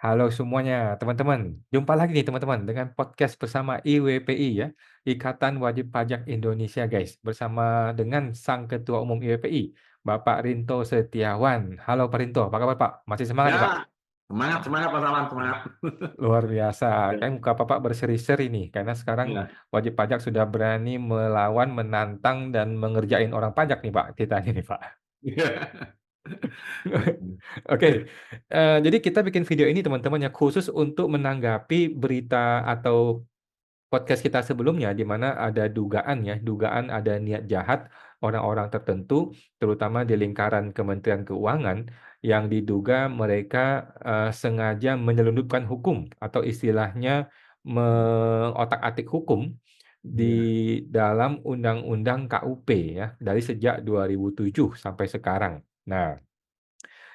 Halo semuanya, teman-teman. Jumpa lagi nih teman-teman dengan podcast bersama IWPI ya, Ikatan Wajib Pajak Indonesia guys. Bersama dengan Sang Ketua Umum IWPI, Bapak Rinto Setiawan. Halo Pak Rinto, apa kabar Pak? Masih semangat nih Pak? Ya, semangat semangat Mas Awan, semangat. Luar biasa. Ya, Kayak muka Bapak berseri-seri nih, karena sekarang iya. wajib pajak sudah berani melawan, menantang, dan mengerjain orang pajak nih Pak, kita ini nih Pak. Iya. Oke, jadi kita bikin video ini teman-teman ya, khusus untuk menanggapi berita atau podcast kita sebelumnya, di mana ada dugaan ya, dugaan ada niat jahat orang-orang tertentu, terutama di lingkaran Kementerian Keuangan, yang diduga mereka, sengaja menyelundupkan hukum atau istilahnya mengotak-atik hukum Iya. di dalam undang-undang KUP ya, dari sejak 2007 sampai sekarang. Nah,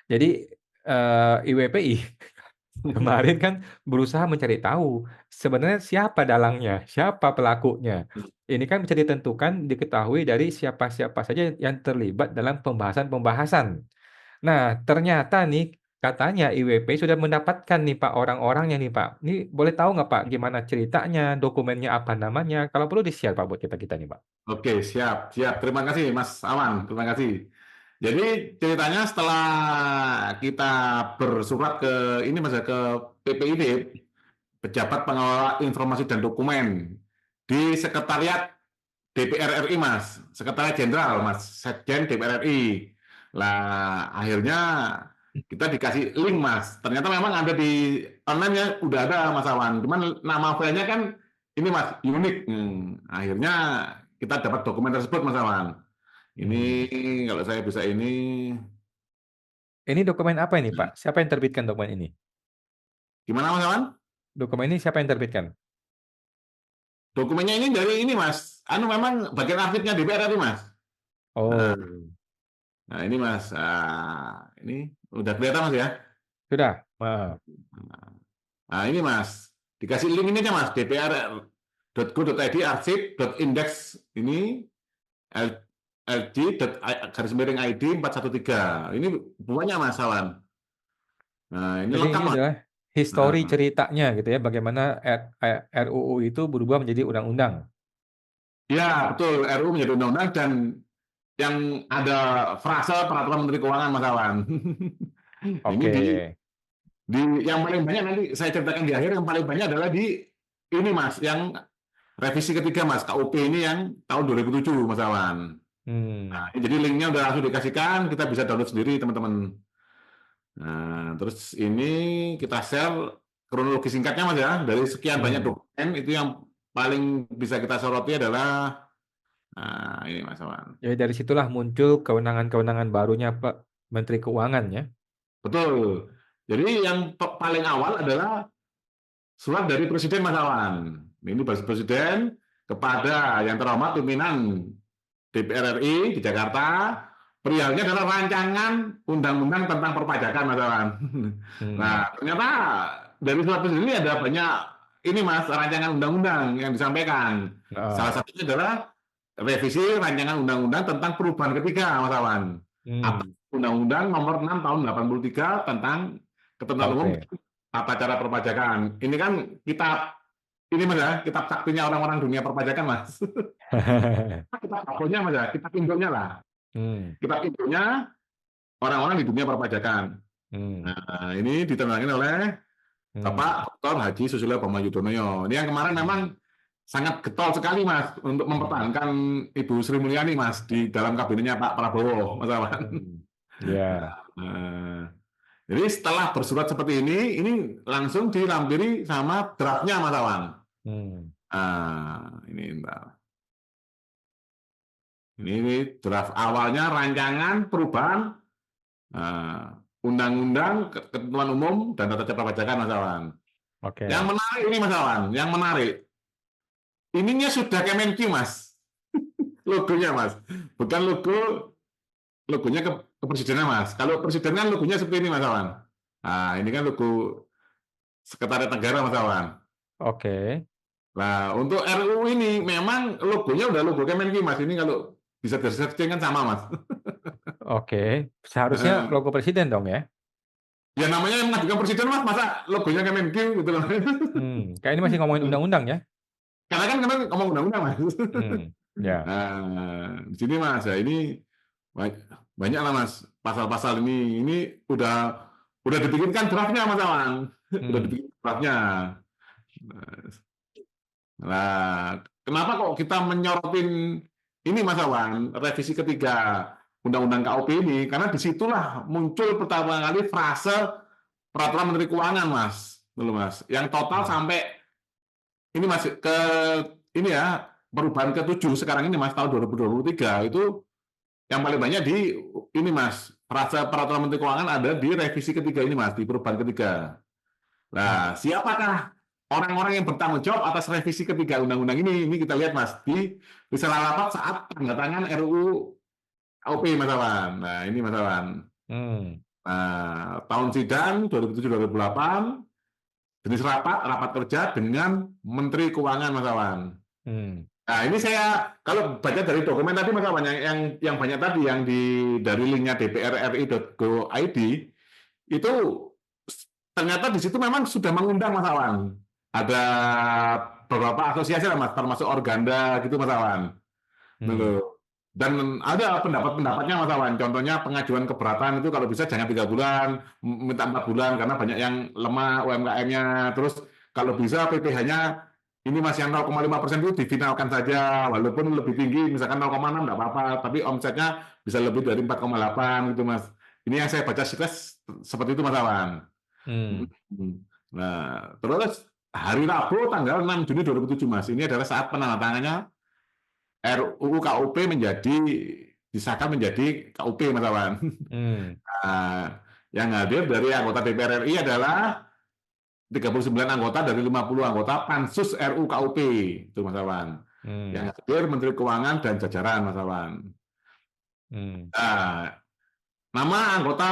jadi, IWPI kemarin kan berusaha mencari tahu, sebenarnya siapa dalangnya, siapa pelakunya. Ini kan bisa ditentukan, diketahui dari siapa-siapa saja yang terlibat dalam pembahasan-pembahasan. Nah, ternyata nih, katanya IWPI sudah mendapatkan nih Pak, orang-orangnya nih Pak. Ini boleh tahu nggak Pak, gimana ceritanya, dokumennya apa namanya? Kalau perlu di-share Pak buat kita-kita nih Pak. Oke, siap, siap. Terima kasih Mas Awan, terima kasih. Jadi ceritanya setelah kita bersurat ke ini Mas ya, ke PPID, Pejabat Pengelola Informasi dan Dokumen di Sekretariat DPR RI Mas, Sekretariat Jenderal Mas, Sekjen DPR RI. Lah akhirnya kita dikasih link Mas. Ternyata memang ada di online ya udah ada Mas Awan. Cuman nama filenya kan ini Mas unik. Akhirnya kita dapat dokumen tersebut Mas Awan. Ini Mmm. kalau saya bisa ini Ini dokumen apa ini Pak? Siapa yang terbitkan dokumen ini? gimana Mas Awan? Dokumen ini siapa yang terbitkan? Dokumennya ini dari ini Mas. Anu memang bagian arsipnya DPR RI Mas. Nah, Oh, nah ini Mas. Ini udah kelihatan Mas ya. sudah? Heeh. Nah, ini Mas, dikasih link ini aja Mas, dpr.go.id arsip.index ini lg.id 413. Ini buahnya Mas Awan. Nah, ini Jadi lengkap ini Mas. adalah histori Nah, ceritanya gitu ya, bagaimana RUU itu berubah menjadi undang-undang. ya betul, RUU menjadi undang-undang dan yang ada frase peraturan Menteri Keuangan Mas Awan. Ini Oke. di yang paling banyak nanti saya ceritakan di akhir yang paling banyak adalah di ini Mas, yang revisi ketiga Mas, KUP ini yang tahun 2007 Mas Awan. Nah, Mmm, jadi linknya udah langsung dikasihkan, kita bisa download sendiri teman-teman. Nah, terus ini kita share kronologi singkatnya Mas ya, dari sekian banyak mhm. dokumen itu yang paling bisa kita soroti adalah nah, ini Mas Awan. Jadi dari situlah muncul kewenangan-kewenangan barunya Pak Menteri Keuangan ya? Betul. Jadi yang paling awal adalah surat dari Presiden Mas Awan. Ini Presiden kepada yang terhormat pimpinan DPR RI di Jakarta, perihalnya adalah rancangan undang-undang tentang perpajakan, Mas Awan. Mmm, Nah, ternyata dari surat presiden ini ada banyak ini Mas, rancangan undang-undang yang disampaikan. Salah heeh. satunya adalah revisi rancangan undang-undang tentang perubahan ketiga, Mas Awan. Atau Mmm, Undang-Undang Nomor 6 Tahun 83 tentang Ketentuan Umum KUP. Tata Cara Perpajakan. Ini kan kitab ini Mas ya, kitab saktinya orang-orang dunia perpajakan, Mas. Kitab Aponya Mas ya, kitab induknya lah. Mmm, Kitab induknya orang-orang di dunia perpajakan. mmm, Nah, ini ditandangani oleh mmm, Bapak Dr. Haji Susilo Bambang Yudhoyono. Ini yang kemarin memang mmm, sangat getol sekali Mas untuk mmm, mempertahankan Ibu Sri Mulyani Mas di dalam kabinetnya Pak Prabowo, Mas Awan. mmm, iya, Nah, jadi setelah bersurat seperti ini langsung dilampiri sama draftnya Mas Awan. mmm, Ini entar. Ini draft awalnya rancangan perubahan eh, undang-undang ketentuan umum dan tata cara perpajakan Mas Awan. Yang oke. menarik ini Mas Awan, yang menarik ininya sudah Kemenq Mas, logonya Mas, bukan logonya kepresidenan Mas. Kalau presiden kan logonya seperti ini Mas Awan. Nah ini kan logo Sekretariat Negara Mas Awan. Oke, Nah untuk RUU ini memang logonya udah logo Kemenq Mas. Ini kalau bisa di-searching kan sama Mas. oke. Seharusnya logo presiden dong ya? Ya namanya yang mengajukan presiden Mas, masa logonya Kemenq gitu loh. Kayak ini masih ngomongin undang-undang ya? Karena kan kemarin ngomong undang-undang Mas. Ya. Nah, di sini Mas, ya ini banyak lah Mas pasal-pasal ini. Ini udah dibikinkan draftnya Mas Awan. Udah Hmm. dibikin draftnya. Nah, kenapa kok kita menyorotin ini Mas Awan, revisi ketiga Undang-Undang KUP ini? Karena disitulah muncul pertama kali frase peraturan Menteri Keuangan Mas, dulu Mas, yang total Hmm. sampai ini Mas ke ini ya perubahan ke-7 sekarang ini Mas tahun 2023 itu yang paling banyak di ini Mas, frase peraturan Menteri Keuangan ada di revisi ketiga ini Mas, di perubahan ketiga. Hmm. Nah, siapakah orang-orang yang bertanggung jawab atas revisi ketiga undang-undang ini? Ini kita lihat Mas di salah rapat saat tanda tangan RUU KUP Mas Awan. Nah, ini Mas Awan. Hmm. Nah, tahun sidang 2007-2008 jenis rapat kerja dengan Menteri Keuangan Mas Awan. Hmm. Nah, ini saya kalau baca dari dokumen tadi Mas Awan yang banyak tadi yang dari linknya dprri.go.id itu ternyata di situ memang sudah mengundang Mas Awan. Ada beberapa asosiasi lah Mas, termasuk Organda gitu Mas Awan. Hmm. Dulu. Dan ada pendapat-pendapatnya Mas Awan. Contohnya pengajuan keberatan itu kalau bisa jangan 3 bulan, minta 4 bulan karena banyak yang lemah UMKM-nya. Terus kalau bisa PPh-nya ini masih yang 0,5% itu difinalkan saja, walaupun lebih tinggi, misalkan 0,6 enggak apa-apa, tapi omsetnya bisa lebih dari 4,8 gitu Mas. Ini yang saya baca sekilas seperti itu Mas Awan. Hmm. Nah, terus hari Rabu tanggal 6 Juni 2007 Mas, ini adalah saat penandatangannya RUU KUP disahkan menjadi KUP Mas Awan. Hmm. Nah, yang hadir dari anggota DPR RI adalah 39 anggota dari 50 anggota Pansus RUU KUP itu Mas Awan. Hmm. Yang hadir Menteri Keuangan dan jajaran Mas Awan. Hmm. Nah, nama anggota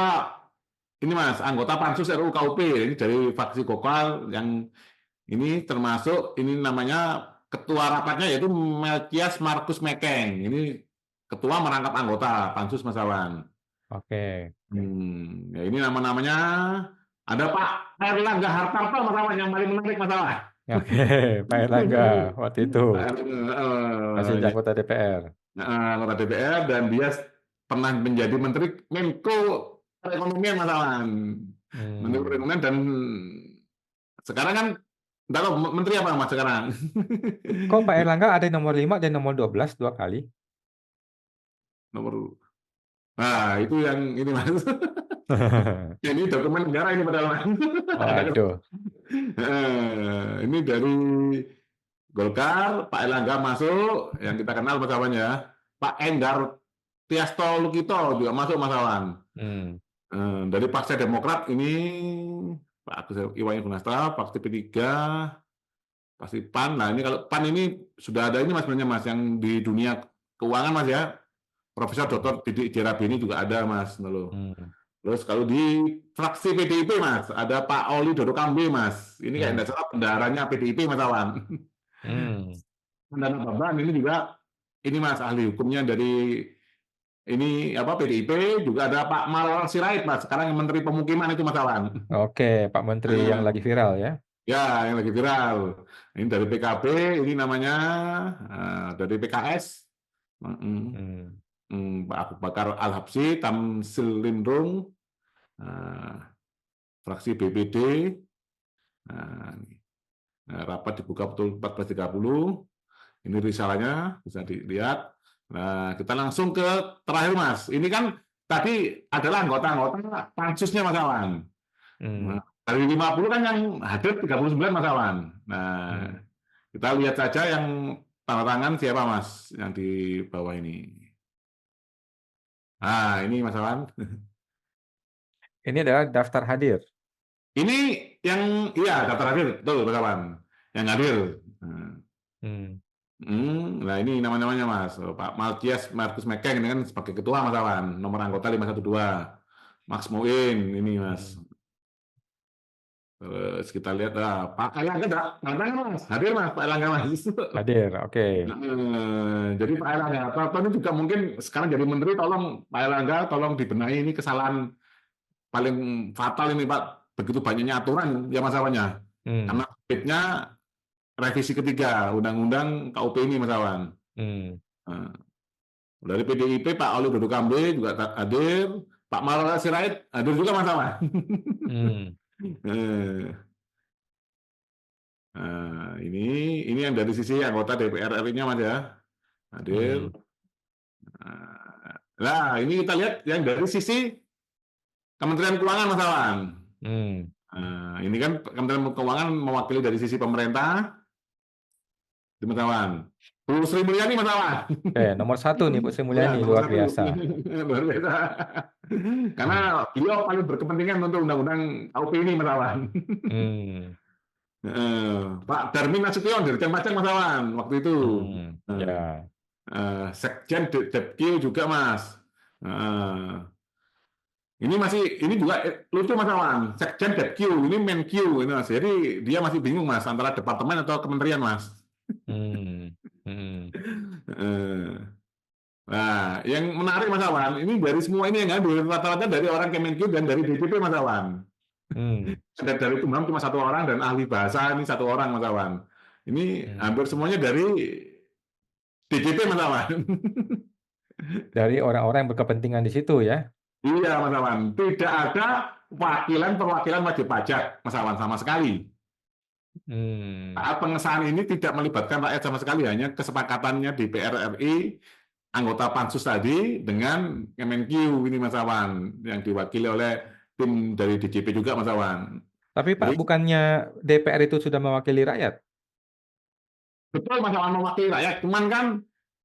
ini Mas, anggota Pansus RUU KUP ini dari fraksi Golkar yang ini termasuk ini namanya ketua rapatnya yaitu Melkias Markus Mekeng. Ini ketua merangkap anggota Pansus Mas Awan. Oke. Ya ini nama-namanya ada Pak Erlangga Hartarto Mas Awan yang paling menarik Mas Awan. Oke. Pak Erlangga waktu itu Pak masih Erlangga, anggota DPR. anggota DPR dan dia pernah menjadi Menteri Menko Perekonomian Mas Awan. Menteri Hmm. Perekonomian dan sekarang kan enggak tahu menteri apa Mas sekarang. Kok Pak Erlangga ada nomor 5 dan nomor 12 dua kali? Nomor Nah, itu yang ini Mas. Ini dokumen negara ini padahal Mas. Waduh. Ini dari Golkar, Pak Erlangga masuk, yang kita kenal Mas Awan ya. Pak Enggar Tiasto Lukito juga masuk Mas Awan. Hmm. Dari Partai Demokrat ini Pak Agus Iwayan Gunastra, Partai P3, pasti PAN. Nah ini kalau PAN ini sudah ada ini Mas sebenarnya Mas yang di dunia keuangan Mas ya. Profesor Dr. Didik Jerabi ini juga ada Mas. Hmm. Terus kalau di fraksi PDIP Mas, ada Pak Oli Dodo Kambe Mas. Ini kayak Hmm. tidak salah bendaharanya PDIP Mas Awan. Hmm. Dan Bambang ini juga ini Mas ahli hukumnya dari ini apa PDIP juga ada Pak Mal Sirait Mas. Sekarang yang Menteri Pemukiman itu Mas Awan. Oke, Pak Menteri yang lagi viral ya. Ya, yang lagi viral. Ini dari PKB, ini namanya dari PKS. Hmm. Pak Abu Bakar Al-Habsyi, Tamsil Lindrung, fraksi BPD. Rapat dibuka pukul 14.30. Ini risalahnya bisa dilihat. Nah, kita langsung ke terakhir Mas. Ini kan tadi adalah anggota-anggota pansusnya Mas Awan. Nah, Hmm. dari 50 kan yang hadir 39 Mas Awan. Nah, Hmm. kita lihat saja yang tanda tangan siapa Mas yang di bawah ini. Nah, ini Mas Awan. Ini adalah daftar hadir. Ini yang iya daftar hadir, betul Mas Awan. Yang hadir. Nah, Hmm. nah ini nama-namanya Mas. Pak Malkias Markus Mekeng ini kan sebagai ketua Mas Awan, nomor anggota 512. Max Moin ini Mas. Hmm. Terus kita lihat Pak Erlangga tanda tangan Mas, hadir Mas Pak Erlangga Mas. Hadir, oke. Jadi Pak Erlangga, Pak ini juga mungkin sekarang jadi menteri, tolong Pak Erlangga tolong dibenahi ini kesalahan paling fatal ini Pak, begitu banyaknya aturan ya Mas Awan. Hmm. Karena terbitnya revisi ketiga Undang-Undang KUP ini Mas Awan. Hmm. Nah, dari PDIP Pak Ali Dodo Kambe juga hadir, Pak Marwala Sirait hadir juga Mas Awan. Hmm. Eh, ini yang dari sisi anggota DPR RI-nya Mas ya, hadir. Hmm. Nah, ini kita lihat yang dari sisi Kementerian Keuangan Mas Awan. Hmm. Ini kan Kementerian Keuangan mewakili dari sisi pemerintah, di Mas Awan. Bu Sri Mulyani Mas Awan. Nomor satu nih Bu Sri Ya, Mulyani, nomor luar satu. biasa. Luar biasa. Karena Hmm. beliau paling berkepentingan untuk undang-undang KUP ini Mas Awan. Hmm. Pak Darmin Nasution Dirjen Pajak Mas Awan waktu itu. Hmm. Eh, Ya. Sekjen Depki juga Mas. Ini juga lucu Mas Awan. Sekjen Depki ini Menq ini Mas. Jadi dia masih bingung Mas antara departemen atau kementerian Mas. Hmm. Hmm. Eh, Nah, yang menarik Mas Awan, ini dari semua ini yang hadir rata-rata dari orang Kemenq dan dari DPP Mas Awan. Hmm. Dari Kumham cuma satu orang dan ahli bahasa ini satu orang Mas Awan. Ini Hmm. hampir semuanya dari DJP Mas Awan. Dari orang-orang yang berkepentingan di situ ya. Iya Mas Awan, tidak ada perwakilan wajib pajak Mas Awan sama sekali. Hmm. Saat pengesahan ini tidak melibatkan rakyat sama sekali, hanya kesepakatannya DPR RI, anggota pansus tadi dengan Kemenq ini Mas Awan, yang diwakili oleh tim dari DJP juga Mas Awan. Tapi Pak, Jadi bukannya DPR itu sudah mewakili rakyat? betul Mas Awan mewakili rakyat, cuman kan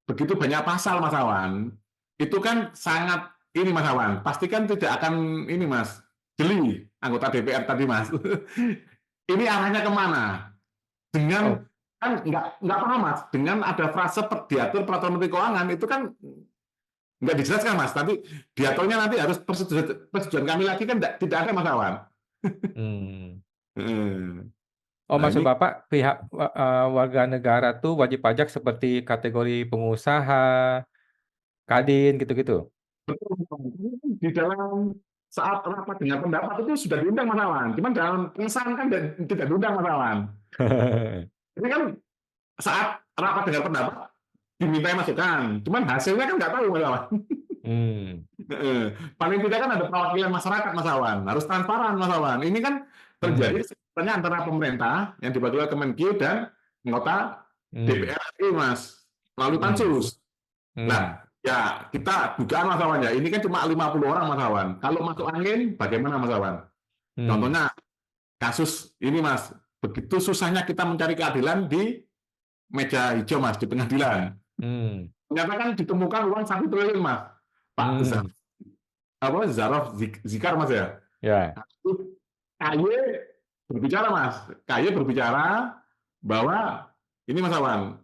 begitu banyak pasal Mas Awan, itu kan sangat ini Mas Awan, pastikan tidak akan ini Mas, jeli anggota DPR tadi Mas. Ini arahnya kemana? Dengan Oh. kan nggak paham Mas, dengan ada frase diatur peraturan Menteri Keuangan itu kan nggak dijelaskan Mas. Nanti diaturnya nanti harus persetujuan kami lagi kan tidak ada Mas Awan. Hmm. Oh, Nah maksud ini Bapak pihak warga negara tuh wajib pajak seperti kategori pengusaha, kadin gitu-gitu. di dalam saat rapat dengan pendapat itu sudah diundang Mas Awan. Cuman dalam pengesahan kan tidak diundang Mas Awan. Ini kan saat rapat dengan pendapat diminta masukan. Cuman hasilnya kan nggak tahu Mas Awan. Hmm. Paling tidak kan ada perwakilan masyarakat Mas Awan. Harus transparan Mas Awan. Ini kan terjadi Hmm. sebenarnya antara pemerintah yang dibagi oleh Kemenq dan anggota Hmm. DPR RI Mas. Melalui Hmm. pansus. Hmm. Nah, ya kita dugaan Mas Awan ya. Ini kan cuma 50 orang Mas Awan. Kalau masuk angin bagaimana Mas Awan? Hmm. Contohnya kasus ini Mas. Begitu susahnya kita mencari keadilan di meja hijau Mas di pengadilan. Hmm. Ternyata kan ditemukan uang 1 triliun Mas. Pak Hmm. Zarof Zikar Mas ya. Ya. KY berbicara Mas. KY berbicara bahwa ini Mas Awan,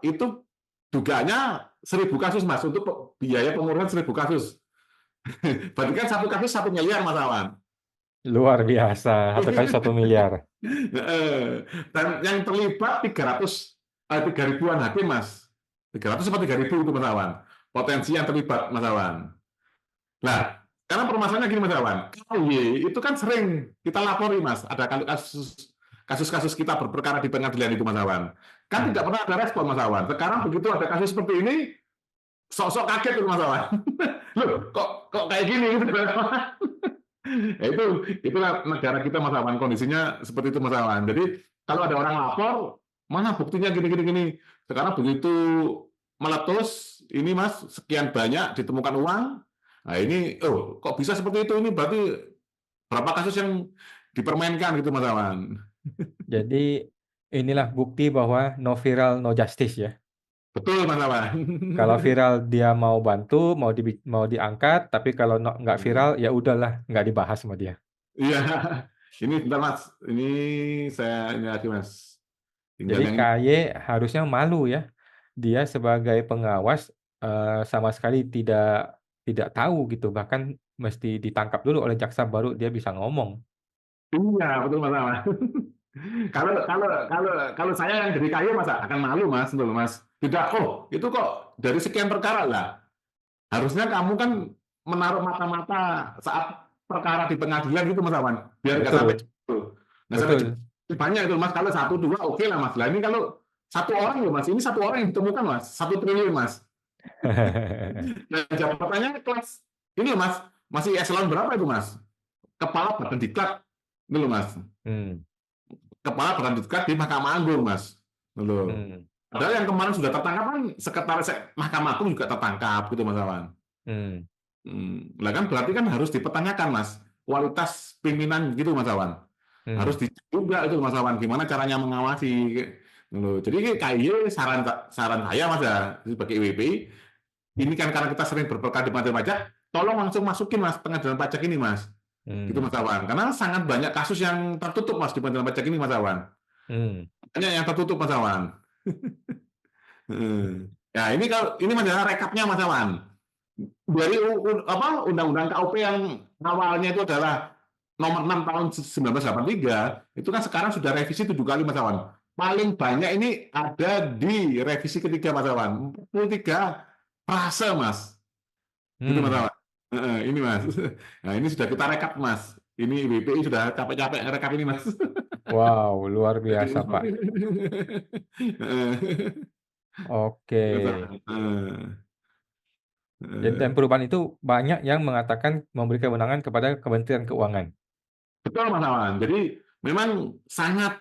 itu dugaannya 1.000 kasus Mas untuk biaya pengurusan 1.000 kasus. Berarti kan satu kasus 1 miliar Mas Awan. Luar biasa. Satu kali 1 miliar. Dan yang terlibat 3 ribuan hakim Mas. 300 sampai 3.000 itu Mas Awan. Potensi yang terlibat Mas Awan. Nah, karena permasalahannya gini Mas Awan, KY itu kan sering kita lapori Mas, ada kasus-kasus kita berperkara di pengadilan itu Mas Awan. Kan Hmm. tidak pernah ada respon Mas Awan. Sekarang begitu ada kasus seperti ini, sok-sok kaget itu Mas Awan. Loh, kok kayak gini gitu. Ya itulah negara kita Mas Awan, kondisinya seperti itu Mas Awan. Jadi kalau ada orang lapor, mana buktinya gini. Sekarang begitu meletus, ini Mas sekian banyak ditemukan uang. Nah ini, kok bisa seperti itu? Ini berarti berapa kasus yang dipermainkan gitu Mas Awan. Jadi inilah bukti bahwa no viral no justice ya. Betul Mas Awan. Kalau viral dia mau bantu, mau diangkat, tapi kalau nggak viral ya udahlah, nggak dibahas sama dia. Iya, ini bentar Mas. Ini saya ini lagi Mas. Tinggal Jadi yang ini. KY harusnya malu ya. Dia sebagai pengawas sama sekali tidak tahu gitu, bahkan mesti ditangkap dulu oleh jaksa baru dia bisa ngomong. Iya, betul Mas Awan. Kalau kalau kalau kalau saya yang jadi kaya masa akan malu Mas, betul Mas. Tidak, itu kok dari sekian perkara lah. Harusnya kamu kan menaruh mata-mata saat perkara di pengadilan gitu Mas Awan, biar nggak sampai Betul, jebol. Nggak sampai betul. jebol. Banyak itu Mas, kalau satu dua oke lah Mas. Lah ini kalau satu orang loh Mas, ini satu orang yang ditemukan Mas, 1 triliun Mas. Nah, jabatannya kelas ini loh Mas, masih eselon berapa itu Mas? Kepala Badan Diklat, itu loh Mas. Hmm, Kepala Badan Diklat di Mahkamah Agung Mas. Itu loh. hmm, Padahal yang kemarin sudah tertangkap kan sekretaris Mahkamah Agung juga tertangkap gitu Mas Awan. hmm, Lah kan berarti kan harus dipertanyakan Mas, kualitas pimpinan gitu Mas Awan. Harus hmm, dicek juga itu Mas Awan, gimana caranya mengawasi. Loh. Jadi KIY saran saran saya Mas ya, sebagai IWPI, ini kan karena kita sering berperkara di pengadilan pajak, tolong langsung masukin Mas pengadilan pajak ini Mas. Gitu hmm, Mas Awan. Karena sangat banyak kasus yang tertutup Mas di pengadilan pajak ini Mas Awan. hmm. Banyak yang tertutup Mas Awan. Ya ini kalau ini masalah rekapnya Mas Awan. Dari undang-undang KUP yang awalnya itu adalah nomor 6 tahun 1983, itu kan sekarang sudah revisi 7 kali Mas Awan. Paling banyak ini ada di revisi ketiga Mas Awan, 43 frase Mas. Gitu Mas Hmm. Awan. Ini Mas. Nah ini sudah kita rekap Mas. Ini BPI sudah capek-capek rekap ini Mas. Wow, luar biasa, Pak. Oke. Jadi dan perubahan itu banyak yang mengatakan memberi kewenangan kepada Kementerian Keuangan. Betul Mas Awan. Jadi memang sangat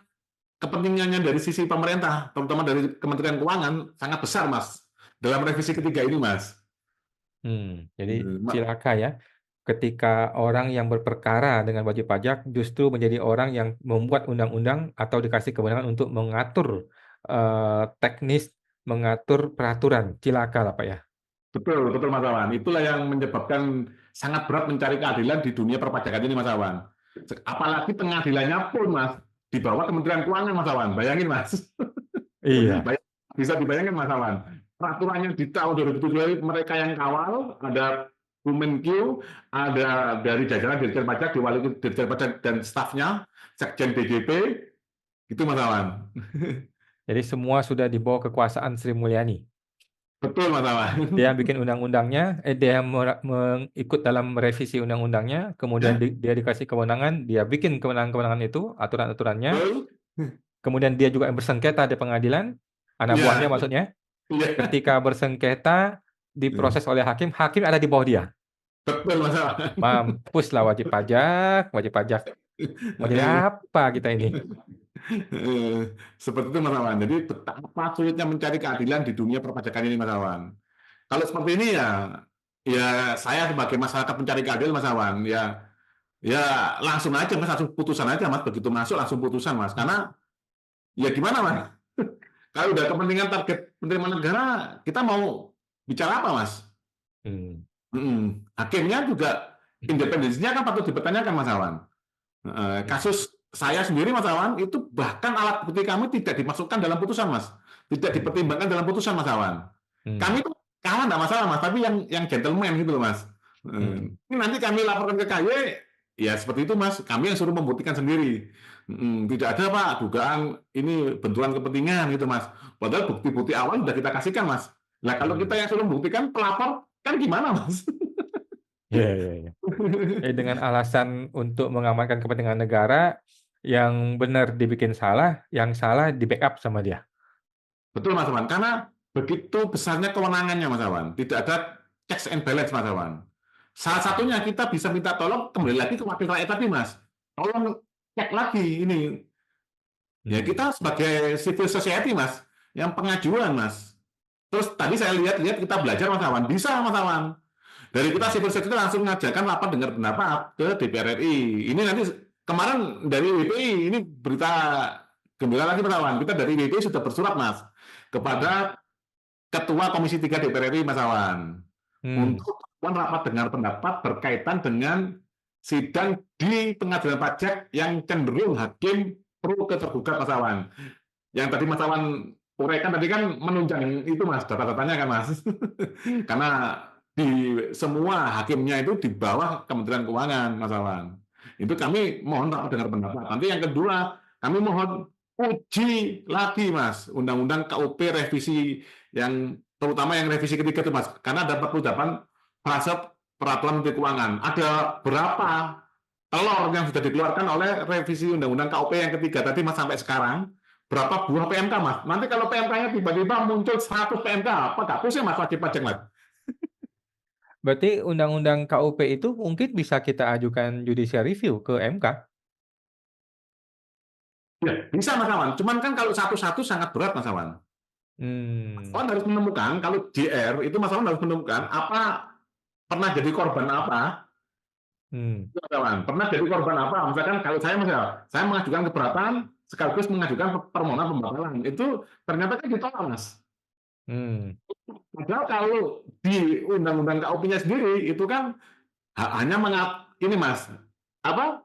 kepentingannya dari sisi pemerintah, terutama dari Kementerian Keuangan, sangat besar, Mas, dalam revisi ketiga ini, Mas. Jadi cilaka ya, ketika orang yang berperkara dengan wajib pajak justru menjadi orang yang membuat undang-undang atau dikasih kewenangan untuk mengatur teknis, mengatur peraturan. Cilaka lah, Pak ya. Betul, betul, Mas Awan. Itulah yang menyebabkan sangat berat mencari keadilan di dunia perpajakan ini, Mas Awan. Apalagi pengadilannya pun, Mas, di bawah Kementerian Keuangan, Mas Awan. Bayangin, Mas. Iya. Bisa dibayangkan, Mas Awan. Peraturannya di tahun 2007 mereka yang kawal, ada Bumenkyu, ada dari jajaran Dirjen Pajak, Diwali Dirjen Pajak dan stafnya, Sekjen DJP, itu Mas Awan. Jadi semua sudah di bawah kekuasaan Sri Mulyani. Betul Mas Awan. Dia bikin undang-undangnya, dia mengikut dalam revisi undang-undangnya, kemudian Ya, dia dikasih kewenangan, dia bikin kewenangan-kewenangan itu, aturan-aturannya, betul. kemudian dia juga yang bersengketa di pengadilan, anak buahnya Iya, maksudnya, iya. ketika bersengketa diproses oleh hakim, hakim ada di bawah dia. Betul Mas Awan. Mampus lah wajib pajak. Mau jadi apa kita ini? Seperti itu Mas Awan. Jadi betapa sulitnya mencari keadilan di dunia perpajakan ini Mas Awan. Kalau seperti ini ya, ya saya sebagai masyarakat pencari keadilan Mas Awan, ya, ya langsung aja Mas, langsung putusan aja Mas. Begitu masuk langsung putusan Mas. Karena ya gimana Mas? Kalau udah kepentingan target penerimaan negara, kita mau bicara apa Mas? Hmm. Hakimnya juga independensinya kan patut dipertanyakan Mas Awan. Hmm. Kasus saya sendiri Mas Awan itu bahkan alat bukti kami tidak dimasukkan dalam putusan Mas, tidak Hmm. dipertimbangkan dalam putusan Mas Awan. Hmm. Kami tuh kalah nggak masalah Mas, tapi yang gentleman gitu loh Mas. Hmm. Ini nanti kami laporkan ke KY, ya seperti itu Mas, kami yang suruh membuktikan sendiri. Tidak ada Pak dugaan ini benturan kepentingan gitu Mas. Padahal bukti-bukti awal sudah kita kasihkan Mas. Nah kalau kita Hmm. yang suruh membuktikan pelapor kan gimana Mas? Ya, ya, ya. Dengan alasan untuk mengamankan kepentingan negara, yang benar dibikin salah, yang salah di backup sama dia. Betul Mas Awan, karena begitu besarnya kewenangannya Mas Awan, tidak ada checks and balance Mas Awan. Salah satunya kita bisa minta tolong kembali lagi ke wakil rakyat tadi Mas, tolong cek lagi ini. Ya Hmm. kita sebagai civil society Mas, yang pengajuan Mas. Terus tadi saya lihat-lihat kita belajar Mas Awan, bisa Mas Awan. Dari kita Hmm. civil society langsung mengajarkan rapat dengar pendapat ke DPR RI. Ini nanti kemarin dari WPI ini berita gembira lagi Mas Awan. Kita dari WPI sudah bersurat Mas Hmm. kepada Ketua Komisi 3 DPR RI Mas Awan Hmm. untuk melakukan rapat dengar pendapat berkaitan dengan sidang di pengadilan pajak yang cenderung hakim pro ke tergugat Mas Awan. Yang tadi Mas Awan uraikan tadi kan menunjang itu Mas, data-datanya kan Mas. Karena di semua hakimnya itu di bawah Kementerian Keuangan Mas Awan. Itu kami mohon rapat dengar pendapat. Nanti yang kedua, kami mohon uji lagi Mas Undang-Undang KUP revisi yang terutama yang revisi ketiga itu Mas. Karena ada 48 frase peraturan menteri keuangan. Ada berapa telur yang sudah dikeluarkan oleh revisi undang-undang KUP yang ketiga tadi mas sampai sekarang? Berapa buah PMK mas? Nanti kalau PMK-nya tiba-tiba muncul 100 PMK, apa nggak pusing mas wajib pajak mas? Berarti undang-undang KUP itu mungkin bisa kita ajukan judicial review ke MK? Ya, bisa mas Awan. Cuman kan kalau satu-satu sangat berat mas Awan. Mas Hmm, Awan harus menemukan, kalau JR itu mas Awan harus menemukan apa pernah jadi korban apa. hmm, Kawan, pernah jadi korban apa? Misalkan kalau saya mengajukan keberatan sekaligus mengajukan permohonan pembatalan. Itu ternyata kan ditolak, Mas. hmm, Padahal kalau di Undang-Undang KUP-nya sendiri itu kan hanya ini, Mas, apa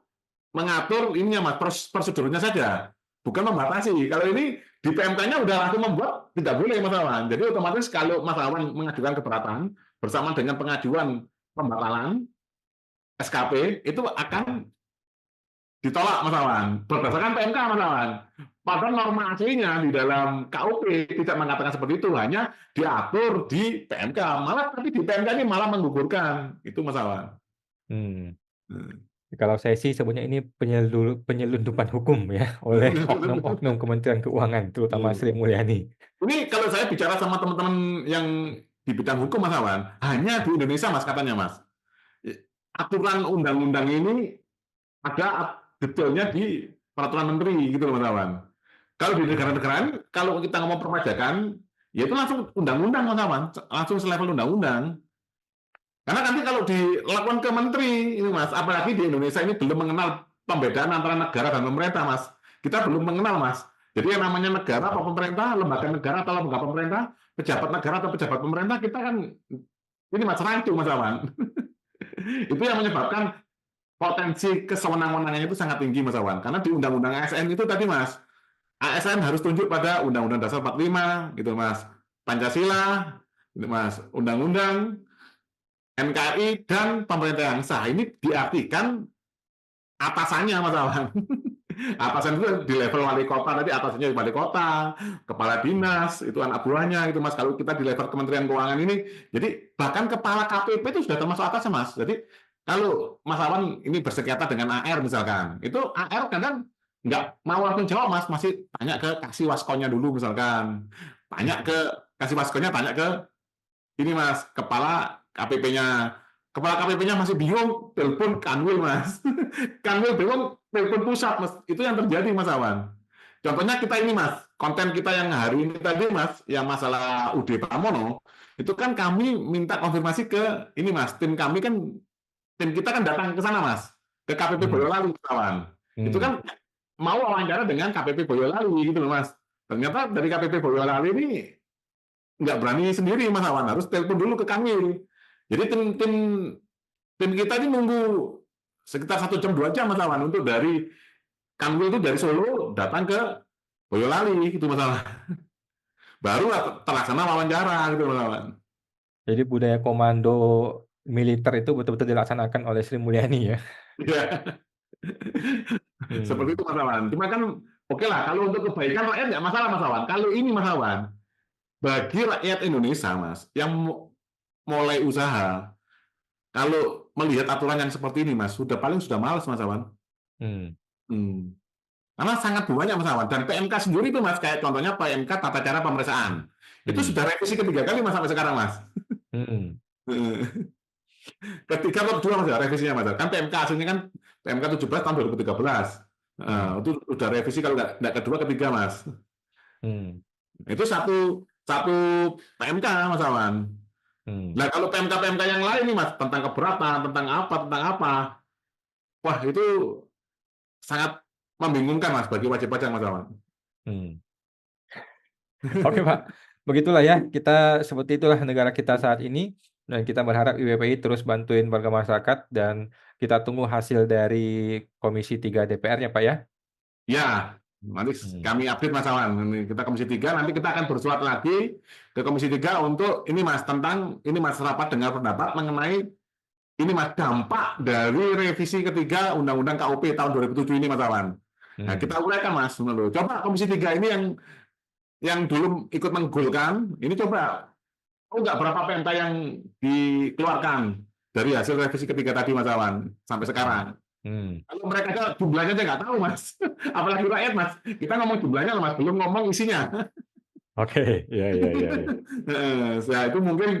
mengatur ininya, Mas, prosedurnya saja, bukan membatasi. Kalau ini di PMK-nya udah langsung membuat tidak boleh, Mas Awan. Jadi otomatis kalau Mas Awan mengajukan keberatan bersama dengan pengajuan pembatalan SKP itu akan ditolak Mas Awan berdasarkan PMK Mas Awan. Padahal norma aslinya di dalam KUP tidak mengatakan seperti itu, hanya diatur di PMK. Malah tapi di PMK ini malah menggugurkan itu Mas Awan. hmm. Kalau saya sih sebutnya ini penyelundupan hukum ya oleh oknum-oknum Kementerian Keuangan, terutama Sri Mulyani. Ini kalau saya bicara sama teman-teman yang di bidang hukum Mas Awan, hanya di Indonesia Mas katanya Mas. Aturan undang-undang ini ada detailnya di peraturan menteri gitu loh Mas Awan. Kalau di negara-negara lain, kalau kita ngomong perpajakan, ya itu langsung undang-undang, kawan. Langsung selevel undang-undang. Karena nanti kalau dilakukan ke menteri, ini mas, apalagi di Indonesia ini belum mengenal pembedaan antara negara dan pemerintah, mas. Kita belum mengenal, mas. Jadi yang namanya negara atau pemerintah, lembaga negara atau lembaga pemerintah, pejabat negara atau pejabat pemerintah, kita kan ini mas rancu, mas Awan. Itu yang menyebabkan potensi kesewenang-wenangannya itu sangat tinggi, mas Awan. Karena di undang-undang ASN itu tadi, mas, ASN harus tunduk pada Undang-Undang Dasar 45, gitu Mas. Pancasila, gitu Mas. Undang-undang, NKRI dan pemerintah yang sah. Ini diartikan atasannya Mas Awan. Atasan itu di level wali kota, tadi atasannya wali kota, kepala dinas, itu anak buahnya gitu Mas. Kalau kita di level Kementerian Keuangan ini, jadi bahkan kepala KPP itu sudah termasuk atasnya Mas. Jadi kalau Mas Awan ini bersengketa dengan AR misalkan, itu AR kadang nggak mau langsung jawab Mas, masih tanya ke kasih waskonnya dulu misalkan, tanya ke kasih waskonnya, tanya ke ini Mas, kepala KPP-nya. Kepala KPP-nya masih bingung, telepon Kanwil Mas. Kanwil bingung, telepon pusat Mas. Itu yang terjadi Mas Awan. Contohnya kita ini Mas, konten kita yang hari ini tadi Mas, yang masalah UD Pramono, itu kan kami minta konfirmasi ke ini Mas, tim kita kan datang ke sana Mas, ke KPP Hmm, Boyolali kawan. Itu hmm. kan mau wawancara dengan KPP Boyolali gitu loh Mas. Ternyata dari KPP Boyolali ini nggak berani sendiri Mas Awan, harus telepon dulu ke Kanwil. Jadi tim tim tim kita ini nunggu sekitar 1 jam 2 jam Mas Awan untuk dari Kanwil itu dari Solo datang ke Boyolali gitu Mas Awan. Baru terlaksana wawancara gitu Mas Awan. Jadi budaya komando militer itu betul-betul dilaksanakan oleh Sri Mulyani ya. Ya, seperti Hmm, itu Mas Awan. Cuma kan oke lah kalau untuk kebaikan rakyat nggak masalah Mas Awan. Kalau ini Mas Awan, bagi rakyat Indonesia Mas yang mulai usaha, kalau melihat aturan yang seperti ini Mas, sudah malas Mas Awan. hmm, Hmm. Karena sangat banyak Mas Awan. Dan PMK sendiri itu Mas, kayak contohnya PMK tata cara pemeriksaan. Itu hmm, sudah revisi ketiga kali Mas sampai sekarang Mas. hmm, Ketiga atau kedua Mas ya revisinya Mas. Kan PMK aslinya kan PMK 17 tahun 2013. hmm, Itu udah revisi kalau nggak kedua ketiga Mas. hmm, Itu satu satu PMK Mas Awan. hmm. Nah kalau PMK-PMK yang lain nih Mas, tentang keberatan, tentang apa, wah itu sangat membingungkan Mas bagi wajib pajak Mas Awan. Hmm. Oke Pak, begitulah ya. Kita seperti itulah negara kita saat ini. Dan kita berharap IWPI terus bantuin warga masyarakat dan kita tunggu hasil dari Komisi 3 DPR ya Pak ya. Ya, nanti Hmm, kami update Mas Awan. Kita Komisi 3, nanti kita akan bersurat lagi ke Komisi 3 untuk ini Mas, tentang ini Mas rapat dengar pendapat mengenai ini Mas dampak dari revisi ketiga Undang-Undang KUP tahun 2007 ini Mas Awan. Nah, hmm, kita uraikan Mas. Coba Komisi 3 ini yang dulu ikut menggolkan, ini coba, oh nggak berapa PMK yang dikeluarkan. dari hasil revisi ketiga tadi Mas Awan sampai Hmm. sekarang. Hmm. Kalau mereka aja jumlahnya aja nggak tahu Mas, apalagi rakyat Mas. Kita ngomong jumlahnya loh Mas, belum ngomong isinya. Oke, ya, ya, ya, ya. Nah, itu mungkin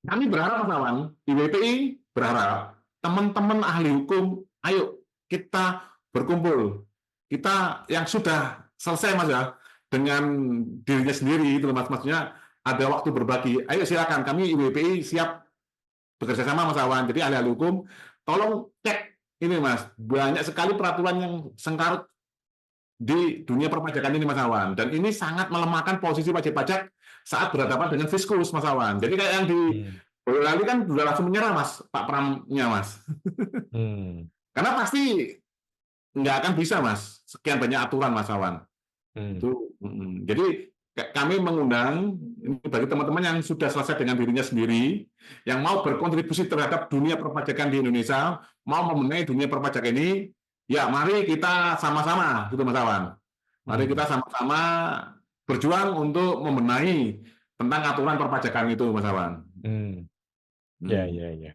kami berharap Mas Awan, IWPI berharap teman-teman ahli hukum, ayo kita berkumpul. Kita yang sudah selesai Mas ya dengan dirinya sendiri itu Mas, maksudnya ada waktu berbagi. Ayo silakan, kami IWPI siap bekerja sama Mas Awan. Jadi ahli-ahli hukum, tolong cek ini Mas, banyak sekali peraturan yang sengkarut di dunia perpajakan ini Mas Awan. Dan ini sangat melemahkan posisi wajib pajak saat berhadapan dengan fiskus Mas Awan. Jadi kayak yang di Hmm. Boyolali kan sudah langsung menyerah Mas, Pak Pramnya Mas. Hmm. Karena pasti nggak akan bisa Mas, sekian banyak aturan Mas Awan. Hmm. Itu, jadi kami mengundang ini bagi teman-teman yang sudah selesai dengan dirinya sendiri, yang mau berkontribusi terhadap dunia perpajakan di Indonesia, mau membenahi dunia perpajakan ini, ya mari kita sama-sama, gitu Mas Awan. Mari Hmm. kita sama-sama berjuang untuk membenahi tentang aturan perpajakan itu, Mas Awan. Hmm. Ya, Hmm. ya, ya.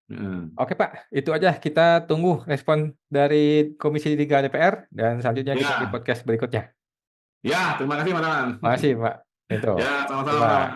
Hmm. Oke Pak, itu aja. Kita tunggu respon dari Komisi 3 DPR dan selanjutnya kita di Ya, podcast berikutnya. ya, terima kasih Mas Awan. Makasih Pak. Itu. Ya, sama-sama Mas Terima. Awan.